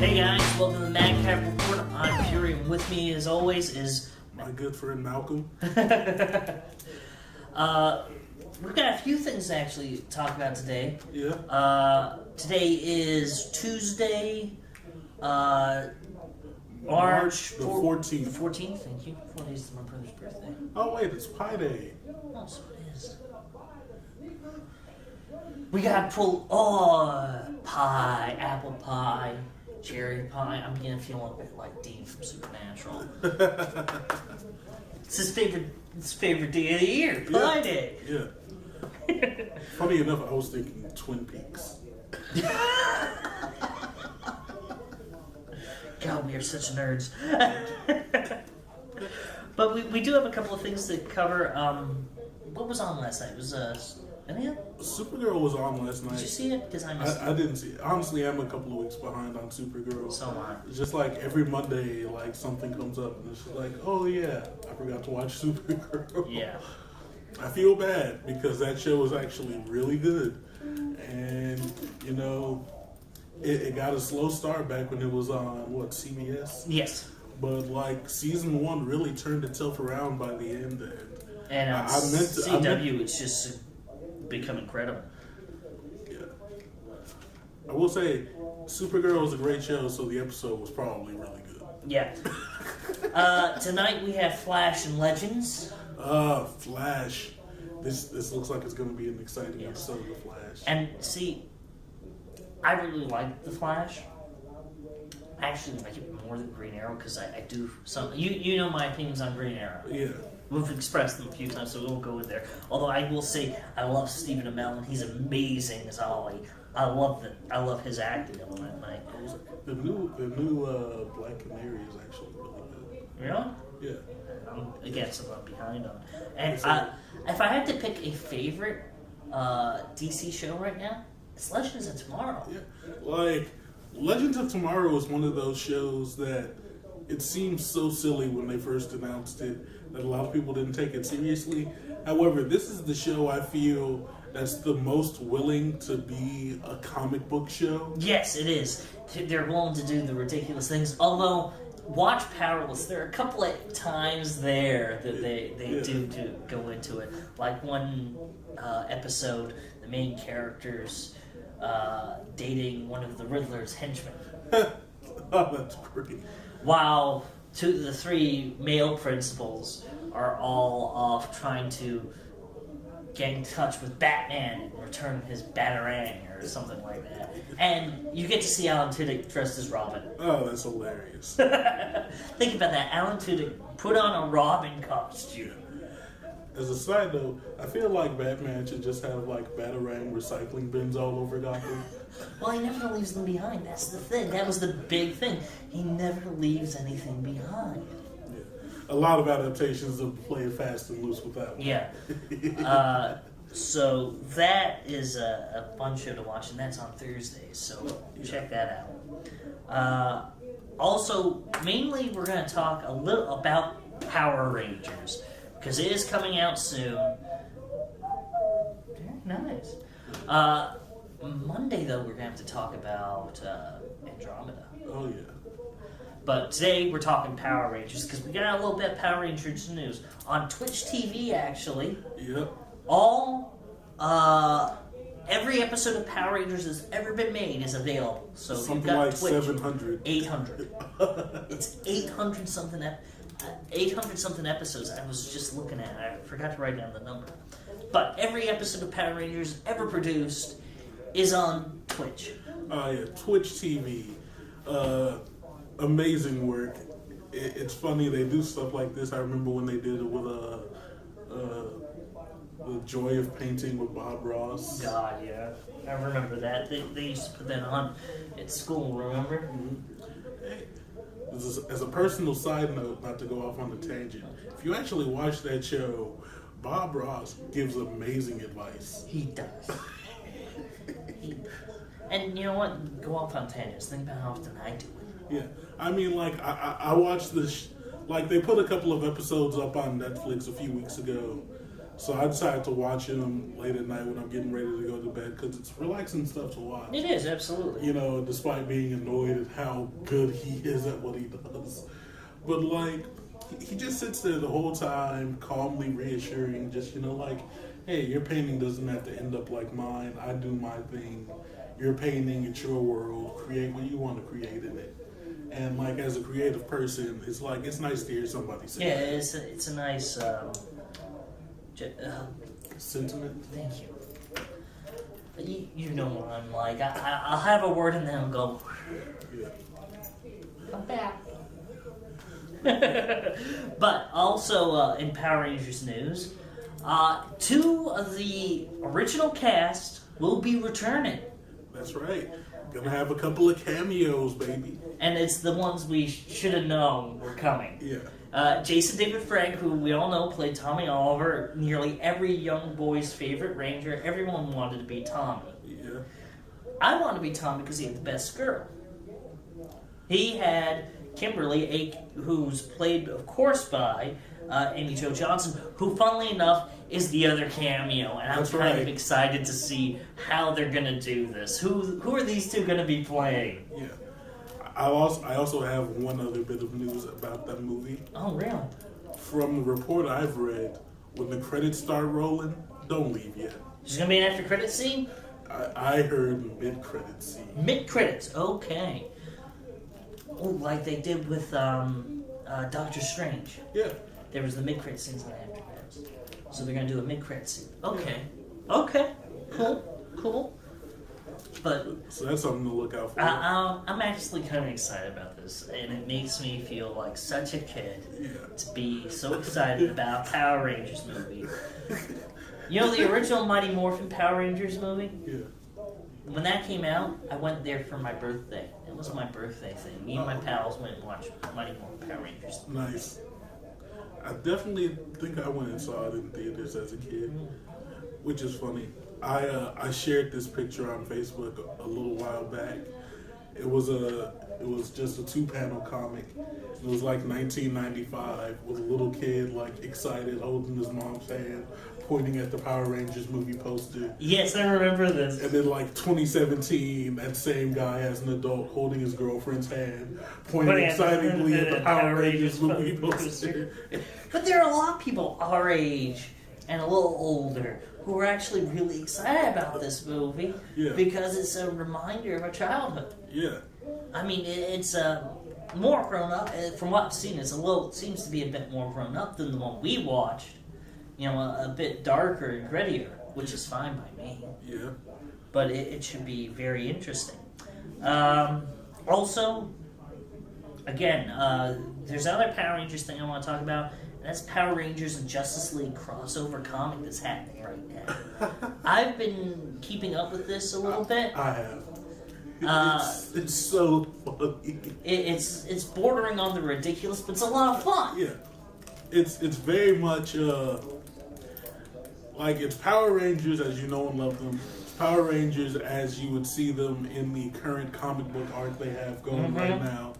Hey guys, welcome to the Madcap Report. I'm Fury, and with me, as always, is my good friend Malcolm. We've got a few things to actually talk about today. Yeah. Today is Tuesday, March the 14th. 14th, thank you. 4 days to my brother's birthday. Oh wait, it's Pi Day. Oh, so it is. We got pie, apple pie, cherry pie. I'm feeling a bit like Dean from Supernatural. It's his favorite day of the year, Pie Day. Yeah. Funny enough, I was thinking Twin Peaks. God, we are such nerds. But we do have a couple of things to cover. What was on last night? It was any of it? Supergirl was on last night. Did you see it? Because I missed it. I didn't see it. Honestly, I'm a couple of weeks behind on Supergirl. So am I. It's just like every Monday, like something comes up, and it's just like, oh yeah, I forgot to watch Supergirl. Yeah. I feel bad because that show was actually really good, and you know, it got a slow start back when it was on CBS. Yes. But like season 1 really turned itself around by the end, And on CW, it's just become incredible. Yeah. I will say, Supergirl was a great show, so the episode was probably really good. Yeah. Tonight we have Flash and Legends. Flash. This looks like it's going to be an exciting episode of The Flash. And see, I really like The Flash. I actually like it more than Green Arrow because I do some. You know my opinions on Green Arrow. Yeah. We've expressed them a few times, so we won't go in there. Although I will say I love Stephen Amell, and he's amazing as Ollie. I love his acting of him at night. The new Black Canary is actually really good. Really? Yeah. I'm behind on. And if I had to pick a favorite DC show right now, it's Legends of Tomorrow. Yeah. Like Legends of Tomorrow is one of those shows that it seems so silly when they first announced it that a lot of people didn't take it seriously. However, this is the show I feel that's the most willing to be a comic book show. Yes, it is. They're willing to do the ridiculous things. Although, watch Powerless. There are a couple of times there that they do go into it. Like one episode, the main character's dating one of the Riddler's henchmen. Oh, that's great. While the three male principals are all off trying to get in touch with Batman and return his Batarang or something like that. And you get to see Alan Tudyk dressed as Robin. Oh, that's hilarious. Think about that. Alan Tudyk put on a Robin costume. As a side note, I feel like Batman should just have like Batarang recycling bins all over Gotham. Well, he never leaves them behind. That's the thing. That was the big thing. He never leaves anything behind. Yeah. A lot of adaptations of Play It Fast and Loose with that one. Yeah. So that is a fun show to watch, and that's on Thursdays. So check that out. Also, mainly we're going to talk a little about Power Rangers because it is coming out soon. Very nice. Monday, though, we're going to have to talk about Andromeda. Oh, yeah. But today, we're talking Power Rangers, because we got a little bit of Power Rangers news. On Twitch TV, actually, Yep. every episode of Power Rangers that's ever been made is available. So if you've got like Twitch, 700. 800. It's 800 something 800 something episodes. I was just looking at it. I forgot to write down the number. But every episode of Power Rangers ever produced is on Twitch. Yeah, Twitch TV. Amazing work. It's funny they do stuff like this. I remember when they did it with The Joy of Painting with Bob Ross. God, yeah. I remember that. They used to put that on at school, remember? Mm-hmm. Hey, as a personal side note, not to go off on a tangent, if you actually watch that show, Bob Ross gives amazing advice. He does. And you know what? Go off on tangents. Think about how often I do it. Yeah. I mean, like, I watched this, like, they put a couple of episodes up on Netflix a few weeks ago So I decided to watch him late at night when I'm getting ready to go to bed because it's relaxing stuff to watch. It is, absolutely. You know, despite being annoyed at how good he is at what he does. But, like, he just sits there the whole time, calmly reassuring, just, you know, like, hey, your painting doesn't have to end up like mine. I do my thing. Your painting, it's your world. Create what you want to create in it. And, like, as a creative person, it's like, it's nice to hear somebody say Yeah, that. it's a nice Sentiment. thank you. You know what I'm like. I'll have a word and then I'll go, Yeah. come back. But also in Power Rangers news, 2 of the original cast will be returning. That's right. Gonna have a couple of cameos, baby. And it's the ones we should have known were coming. Yeah. Jason David Frank, who we all know played Tommy Oliver, nearly every young boy's favorite Ranger. Everyone wanted to be Tommy. Yeah. I wanted to be Tommy because he had the best girl. He had Kimberly, who's played, of course, by Amy Jo Johnson, who, funnily enough, is the other cameo. And I'm That's kind of right. excited to see how they're going to do this. Who are these two going to be playing? Yeah. I also have one other bit of news about that movie. Oh, really? From the report I've read, when the credits start rolling, don't leave yet. There's going to be an after-credit scene? I heard mid-credit scene. Mid-credits, okay. Oh, like they did with Doctor Strange. Yeah. There was the mid-credit scenes and the after-credits. So they're going to do a mid-credit scene. Okay. Okay. Cool. But So that's something to look out for. I'm actually kind of excited about this, and it makes me feel like such a kid to be so excited about Power Rangers movie. You know the original Mighty Morphin Power Rangers movie? Yeah. When that came out, I went there for my birthday. It was my birthday thing. Me and my pals went and watched Mighty Morphin Power Rangers. Nice. I definitely think I went and saw it in theaters as a kid, which is funny. I shared this picture on Facebook a little while back. It was just a 2-panel comic. It was like 1995 with a little kid like excited holding his mom's hand, pointing at the Power Rangers movie poster. Yes, I remember this. And then like 2017, that same guy as an adult holding his girlfriend's hand, pointing excitedly at the Power Rangers movie poster. But there are a lot of people our age and a little older who are actually really excited about this movie because it's a reminder of our childhood. Yeah. I mean, it's more grown up. From what I've seen, it seems to be a bit more grown up than the one we watched. You know, a bit darker and grittier, which is fine by me. Yeah. But it should be very interesting. Also, again, there's another Power Rangers thing I want to talk about. And that's Power Rangers and Justice League crossover comic that's happening right now. I've been keeping up with this a little bit. I have. It's so funny. It's bordering on the ridiculous, but it's a lot of fun. Yeah. It's very much like it's Power Rangers as you know and love them. It's Power Rangers as you would see them in the current comic book art they have going right now.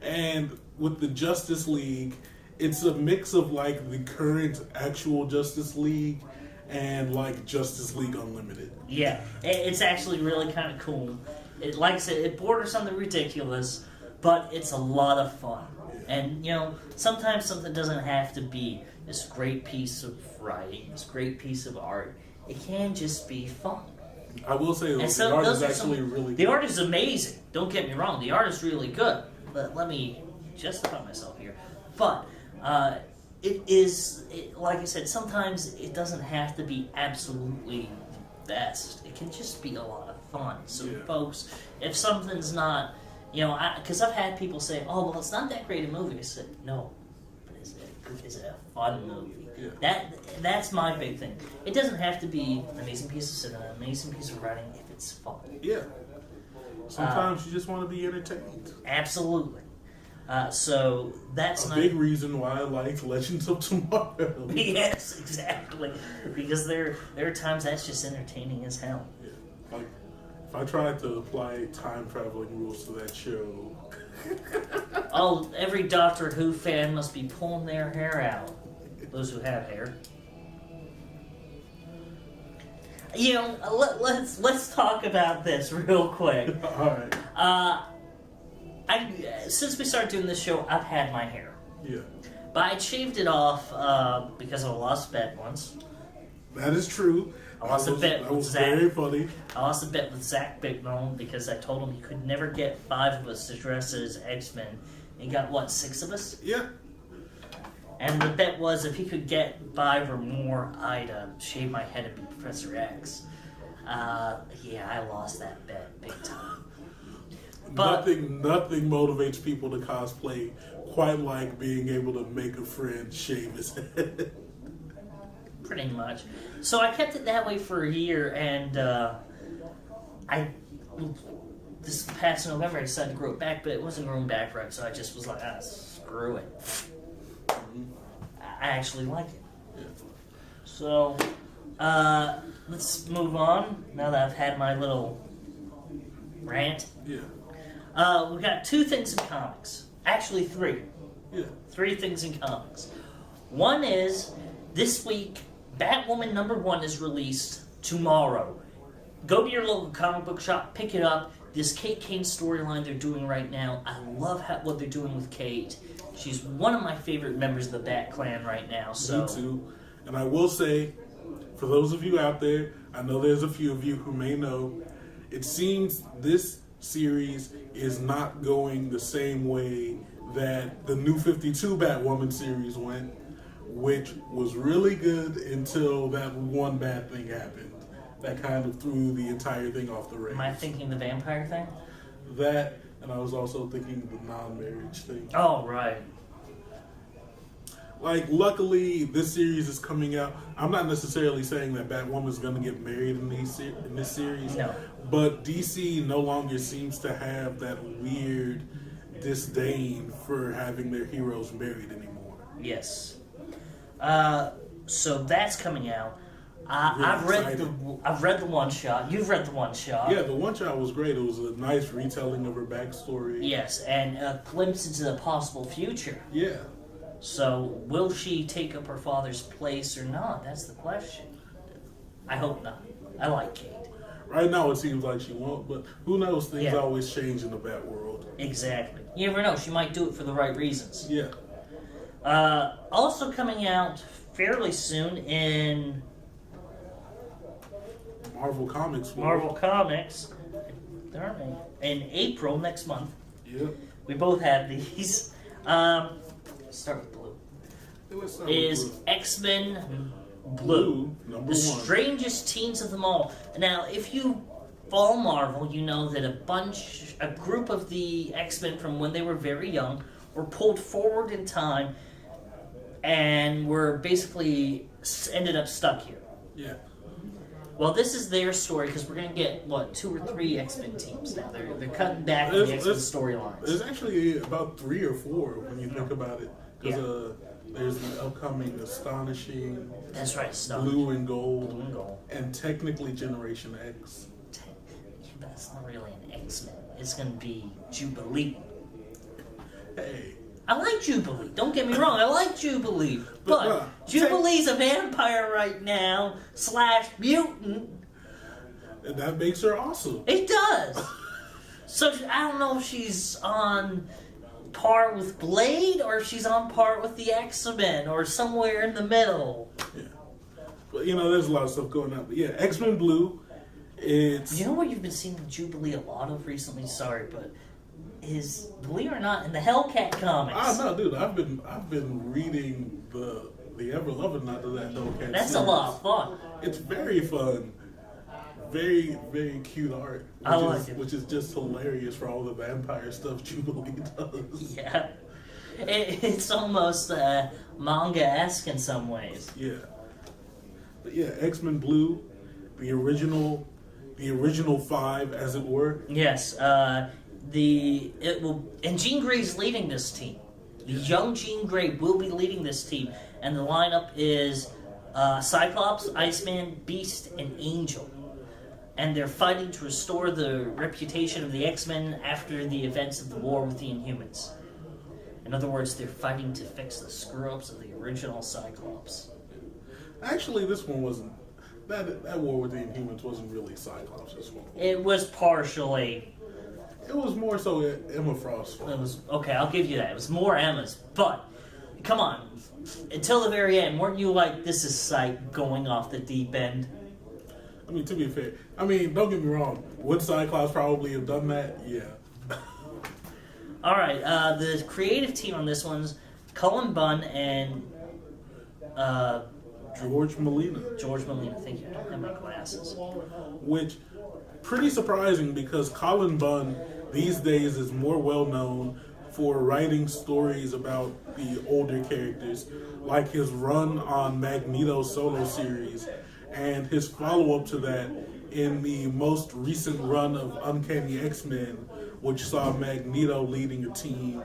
And with the Justice League, it's a mix of like the current actual Justice League and like Justice League Unlimited. Yeah, it's actually really kind of cool. Like I said, it borders on the ridiculous, but it's a lot of fun. Yeah. And, you know, sometimes something doesn't have to be this great piece of writing, this great piece of art. It can just be fun. I will say though, the art is actually really good. The art is amazing. Don't get me wrong. The art is really good. But let me justify myself here. But like I said, sometimes it doesn't have to be absolutely the best. It can just be a lot of fun. So, folks, if something's not, you know, because I've had people say, "Oh, well, it's not that great a movie." I said, "No, but is it a fun movie?" Yeah. That's my big thing. It doesn't have to be an amazing piece of cinema, an amazing piece of writing if it's fun. Yeah. Sometimes you just want to be entertained. Absolutely. So that's a big reason why I like Legends of Tomorrow. Yes, exactly. Because there are times that's just entertaining as hell. Yeah. Like if I tried to apply time traveling rules to that show. Oh, every Doctor Who fan must be pulling their hair out. Those who have hair. let's talk about this real quick. All right. Since we started doing this show, I've had my hair. Yeah. But I shaved it off because I lost a bet once. That is true. I lost a bet That with was Zach. very funny. I lost a bet with Zach Bignall because I told him he could never get 5 of us to dress as X-Men. He got, 6 of us? Yeah. And the bet was if he could get 5 or more, I'd shave my head and be Professor X. I lost that bet big time. But Nothing motivates people to cosplay quite like being able to make a friend shave his head. pretty much. So I kept it that way for a year, and this past November I decided to grow it back, but it wasn't growing back right, so I just was like, screw it. I actually like it. Yeah. So, let's move on, now that I've had my little rant. Yeah. We got 2 things in comics. Actually, 3. Yeah. 3 things in comics. One is, this week, Batwoman #1 is released tomorrow. Go to your local comic book shop, pick it up. This Kate Kane storyline they're doing right now, I love what they're doing with Kate. She's one of my favorite members of the Bat Clan right now. So. Me too. And I will say, for those of you out there, I know there's a few of you who may know, it seems this series is not going the same way that the New 52 Batwoman series went, which was really good until that one bad thing happened. That kind of threw the entire thing off the rails. Am I thinking the vampire thing? That, and I was also thinking the non-marriage thing. Oh, right. Like, luckily, this series is coming out. I'm not necessarily saying that Batwoman's going to get married in this series. No. But DC no longer seems to have that weird disdain for having their heroes married anymore. Yes. So that's coming out. Really I've read the one shot. You've read the one shot. Yeah, the one shot was great. It was a nice retelling of her backstory. Yes, and a glimpse into the possible future. Yeah. So, will she take up her father's place or not? That's the question. I hope not. I like Kate. Right now, it seems like she won't, but who knows? Things Yeah. always change in the Bat world. Exactly. You never know. She might do it for the right reasons. Yeah. Also coming out fairly soon in Marvel Comics. Marvel Comics. Darn me. In April next month. Yep. We both have these. Start with blue. Let's start Is with Blue. X-Men Blue. Number The 1. strangest teens of them all. Now, if you follow Marvel, you know that a group of the X-Men from when they were very young were pulled forward in time and were basically ended up stuck here. Yeah. Well, this is their story because we're going to get, 2 or 3 X-Men teams now. They're cutting back the X-Men storylines. There's actually about 3 or 4 when you think about it. Because there's the upcoming Astonishing, That's right, stuff. Blue and Gold, Blue and Gold. and technically Generation X. Yeah, but it's not really an X-Men. It's going to be Jubilee. Hey. I like Jubilee. Don't get me wrong. I like Jubilee. But Jubilee's a vampire right now / mutant. And that makes her awesome. It does. So I don't know if she's on par with Blade or if she's on par with the X-Men or somewhere in the middle. Yeah. But, there's a lot of stuff going on. But, yeah, X-Men Blue, it's... You know what you've been seeing Jubilee a lot of recently? Sorry, but... is, believe it or not, in the Hellcat comics. No, dude, I've been reading the ever loving not to that Hellcat. That's series. a lot of fun. It's very fun, very very cute art. I like it. Which is just hilarious for all the vampire stuff Jubilee does. Yeah, it's almost manga-esque in some ways. Yeah, but yeah, X-Men Blue, the original 5, as it were. Yes, and Jean Grey's leading this team. The young Jean Grey will be leading this team, and the lineup is Cyclops, Iceman, Beast, and Angel. And they're fighting to restore the reputation of the X-Men after the events of the war with the Inhumans. In other words, they're fighting to fix the screw-ups of the original Cyclops. Actually, this one wasn't that war with the Inhumans wasn't really Cyclops' fault. It was partially. It was more so Emma Frost's fault. It was okay. I'll give you that. It was more Emma's, but come on. Until the very end, weren't you like, this is like going off the deep end? I mean, to be fair, don't get me wrong. Would Cyclops probably have done that? Yeah. All right. The creative team on this one's Cullen Bunn and George Molina. George Molina. Thank you. I don't have my glasses. Which, pretty surprising because Cullen Bunn these days is more well known for writing stories about the older characters, like his run on Magneto's solo series and his follow-up to that in the most recent run of Uncanny X-Men, which saw Magneto leading a team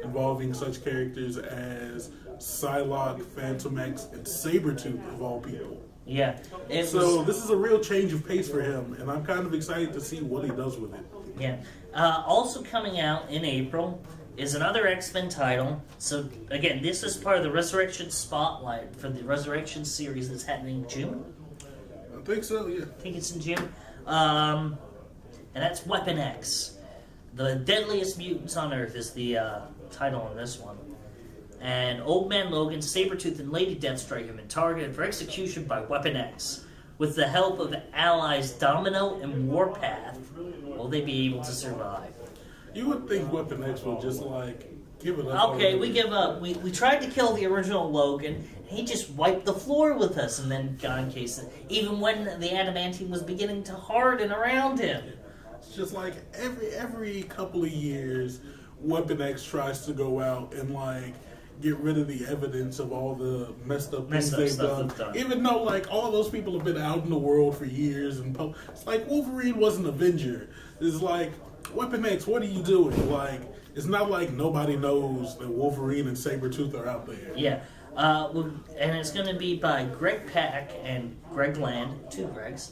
involving such characters as Psylocke, Phantom X, and Sabretooth, of all people. Yeah. This is a real change of pace for him, and I'm kind of excited to see what he does with it. Yeah. Also coming out in April is another X-Men title. So, again, this is part of the Resurrection Spotlight for the Resurrection series that's happening in June. I think so, yeah. I think it's in June. And that's Weapon X. The Deadliest Mutants on Earth is the title on this one. And Old Man Logan, Sabretooth, and Lady Deathstrike have been targeted for execution by Weapon X. With the help of allies Domino and Warpath, will they be able to survive? You would think Weapon X would just, give it up. Okay, we give up. We tried to kill the original Logan, and he just wiped the floor with us and then got encased. Even when the adamantium was beginning to harden around him. It's just like every couple of years, Weapon X tries to go out and, get rid of the evidence of all the messed up things they've done. Even though, all those people have been out in the world for years. And it's like Wolverine was an Avenger. It's like, Weapon X, what are you doing? It's not like nobody knows that Wolverine and Sabretooth are out there. Yeah. And it's going to be by Greg Pak and Greg Land, two Gregs,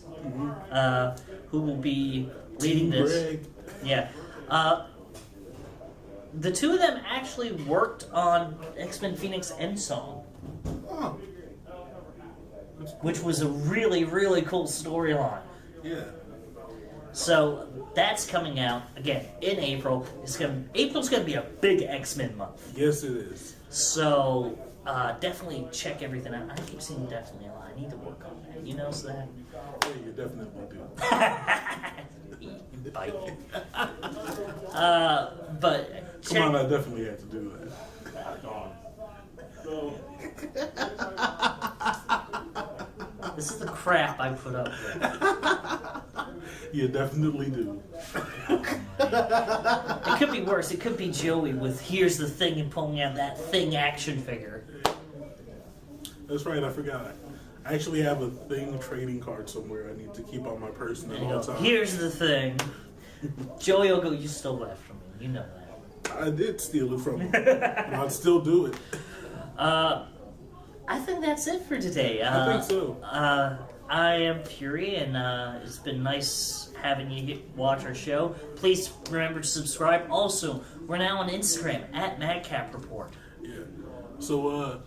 who will be leading this. Greg. Yeah. The two of them actually worked on X-Men Phoenix End Song, which was a really, really cool storyline. Yeah. So that's coming out again in April. April's going to be a big X-Men month. Yes, it is. So definitely check everything out. I keep seeing definitely a lot. I need to work on that. You notice that? Yeah, you definitely do. Bite. But come on, I definitely had to do that. This is the crap I put up with. You definitely do. It could be worse. It could be Joey with "Here's the Thing" and pulling out that Thing action figure. That's right, I forgot. I actually have a Thing trading card somewhere I need to keep on my person at all times. Here's the Thing. Joey will go, you stole that from me. You know that. I did steal it from him. I'd still do it. I think that's it for today. I think so. I am Fury, and it's been nice having you watch our show. Please remember to subscribe. Also, we're now on Instagram at Madcap Report. Yeah. So,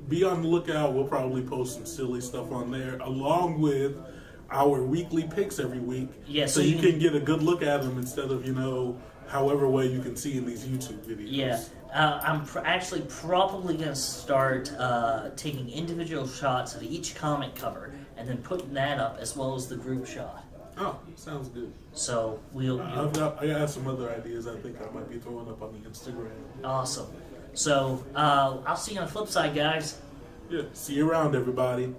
be on the lookout. We'll probably post some silly stuff on there, along with our weekly picks every week. Yeah, so you can get a good look at them instead of, however way you can see in these YouTube videos. Yeah. I'm actually probably going to start taking individual shots of each comic cover and then putting that up as well as the group shot. Oh, sounds good. So I got some other ideas I think I might be throwing up on the Instagram. Awesome. So I'll see you on the flip side, guys. Yeah, see you around, everybody.